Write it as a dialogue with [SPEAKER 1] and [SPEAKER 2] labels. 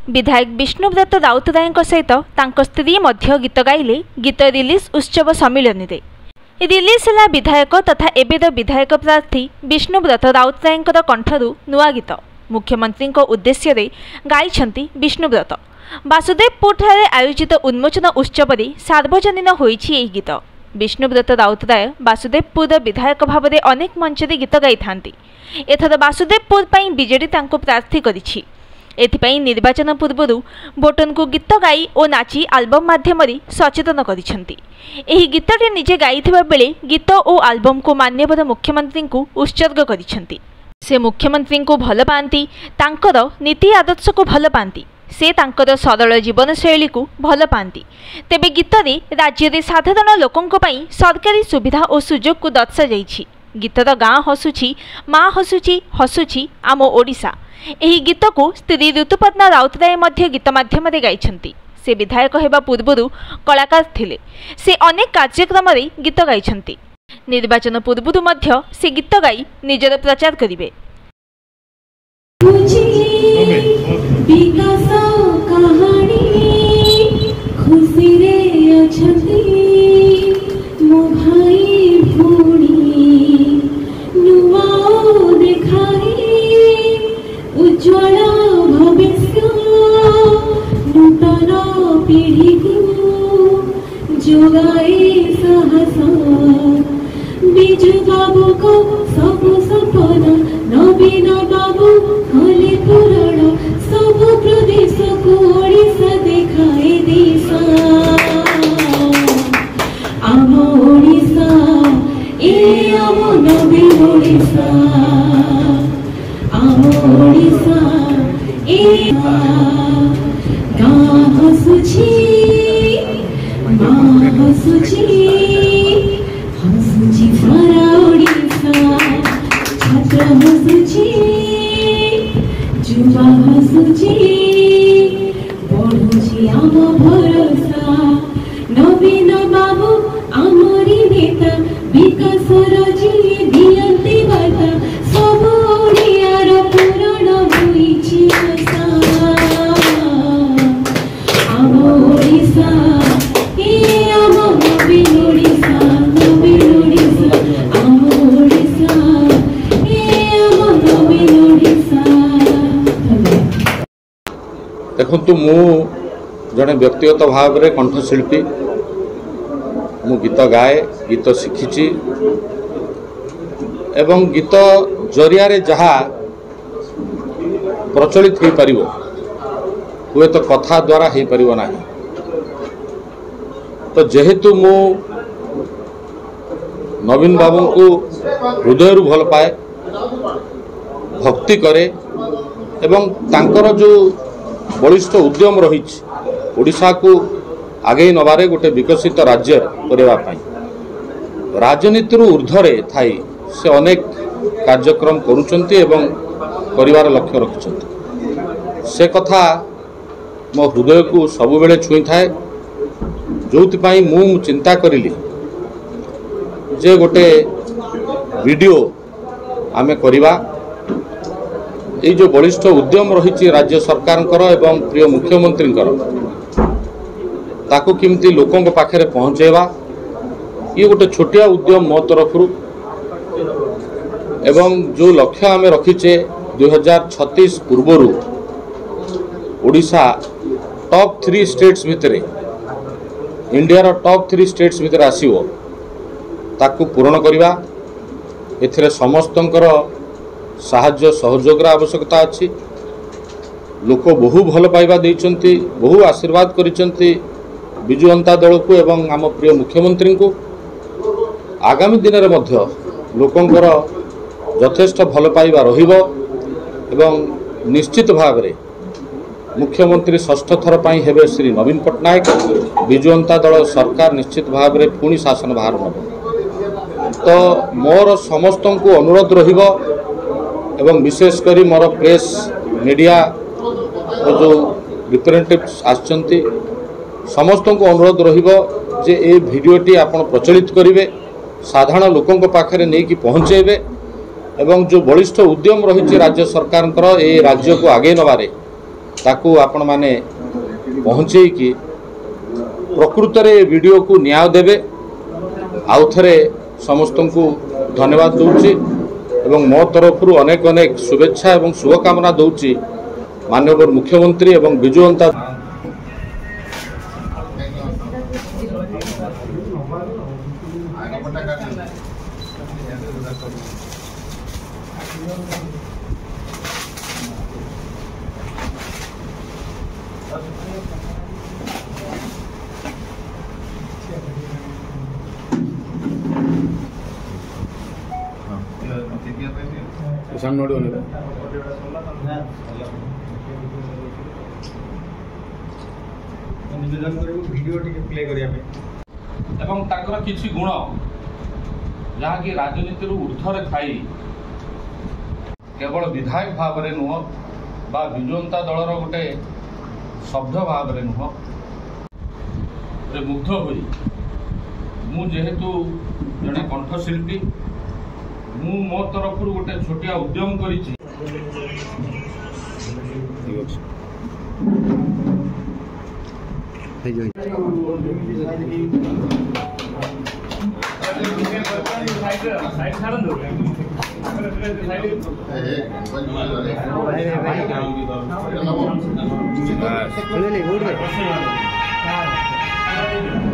[SPEAKER 1] विधायक विष्णुब्रत राउतराय सहित तांको स्त्री मध्य गीत गाइले गीत रिलीज उत्सव सम्मिलन रे। रिलीज है विधायक तथा एबेर विधायक प्रार्थी विष्णुब्रत राउतराय कंठरू नुआ गीत मुख्यमंत्री उद्देश्य रे गाइछंती विष्णुब्रत। वासुदेवपुर आयोजित उन्मोचन उत्सव में सार्वजनीन होइछि एही गीत। विष्णुब्रत राउतराय वासुदेवपुर विधायक भाव में अनेक मंच रे गीत गाई थांती। एथर वासुदेवपुर पई बीजेडी तांको प्रार्थी करिछि। एथिपाई निर्वाचन पूर्व भोटन को गीत गाई और नाची आल्बम माध्यम सचेतन करिसेंती। एही गीतटी निजे गाइथिबा बेले गीत और आल्बम को मान्यवर मुख्यमंत्री को उत्सर्ग करिसेंती। से मुख्यमंत्री को भल पाती, तांकर नीति आदर्श को भल पाती, से तांकर सरल जीवन शैली को भल पाती। तेबे गीत रे राज्य रे साधारण लोकंक पई सरकारी सुविधा और सुजोग को दर्शा जाइछि। गीतर गाँ हसुछि, माँ हसुछि, हसुछि आम ओडिशा। एही गीत को स्त्री ऋतुपत्ना राउतराय मध्य गीत माध्यम गाइछंती। से विधायक हेबा पूर्वरु कलाकार थिले। से अनेक कार्यक्रम रे गीत गाइछंती। निर्वाचन पूर्वरु मध्य से गीत गाई निजर प्रचार करिवे।
[SPEAKER 2] बिजु बाबू को सब सपना नवीन बाबू कले पूरण सब प्रदेश को ओडिशा देखाए दिशा। आम ओडिशा ए आम नवीन ओडिशा। आम ओडिशा ए गाँ हसुछि, माँ हसुछि, हसुछि सारा ओडिशा। छात्र हसुछि, जुवा हसुछि, बढ़ुछि आम भरोसा। नवीन बाबू आमरी नेता विकासर जी दियंती बार्ता सब ओडियार पूरण होइछि आशा। आम ओडिशा ए आम नवीन ओडिशा।
[SPEAKER 3] देखु मु जड़े व्यक्तिगत भाव में कंठशिल्पी, मु गीत गाए, गीत शिखी एवं गीत जरिया जहा प्रचलित हो पार हुए तो कथा द्वारा हो पार ना। तो जेहेतु मु नवीन बाबू को हृदय भल पाए, भक्ति करे एवं तांकर जो बलिष्ठ उद्यम रही ओडिशा को आगे नबारे गोटे विकसित राज्य करने राजनीति ऊर्ध्वे थाई से अनेक कार्यक्रम करुचंती एवं करिवार लक्ष्य रखिछंती। से कथा मो हृदय को सबु बेले छुई थाए। जोथिपाई मु चिंता करिली जे गोटे वीडियो आमे करिवा। ये जो बलिष्ठ उद्यम रही राज्य सरकार एवं प्रिय मुख्यमंत्री ताकू किमती लोकों पाखे पहुँचेवा, ये गोटे छोटिया उद्यम मो तरफ एवं जो लक्ष्य आम रखीचे 2036 पूर्वर ओडिशा टॉप 3 स्टेट्स भितर इंडिया टॉप 3 स्टेट्स भितर आसीबो ताकू पूरण करवा। एथिरे समस्तंकर साहाय्य सहयोग आवश्यकता अच्छी। लोक बहु भल पाइबा देइचंती, बहु आशीर्वाद करिचंती बिजु जनता दल को एवं आम प्रिय मुख्यमंत्री को। आगामी दिन में मध्य लोकंकर यथेष्ट भल पाइबा रहिबो एवं निश्चित भाव में मुख्यमंत्री षष्ठ थर पाई हेबे श्री नवीन पट्टनायक। बिजु जनता दल सरकार निश्चित भाव में पुणी शासन बाहर नब। तो मोर समस्त को अनुरोध रहिबो एवं विशेषकर मोर प्रेस मीडिया जो रिप्रेजेंटेटिव्स आछंती समस्त को अनुरोध रहिबो जे ए भिडियोटी आपण प्रचलित करिवे, साधारण लोकों पाखे नहीं कि पहुँचेबे एवं जो बलिष्ठ उद्यम रही राज्य सरकार ए राज्य को आगे नबारे ताकू आपण माने पहुँचे कि प्रकृत रे वीडियो को न्याय देवे आउ थे समस्त को धन्यवाद दूची एवं मो तरफ अनेक अनेक शुभेच्छा एवं शुभकामना दूची माननीय मुख्यमंत्री एवं विजु जनता
[SPEAKER 4] एवं ताकर किछि गुण जहाँ कि राजनीति ऊर्ध्वर थाई केवल विधायक भाव में नुह बा विजु जनता दलर गोटे सभ्य भाव में नुह मुग्ध हुई मु जेहेतु जड़े कंठशिल्पी मु मो तरफ गोटे छोटिया उद्यम करिछि
[SPEAKER 5] साइड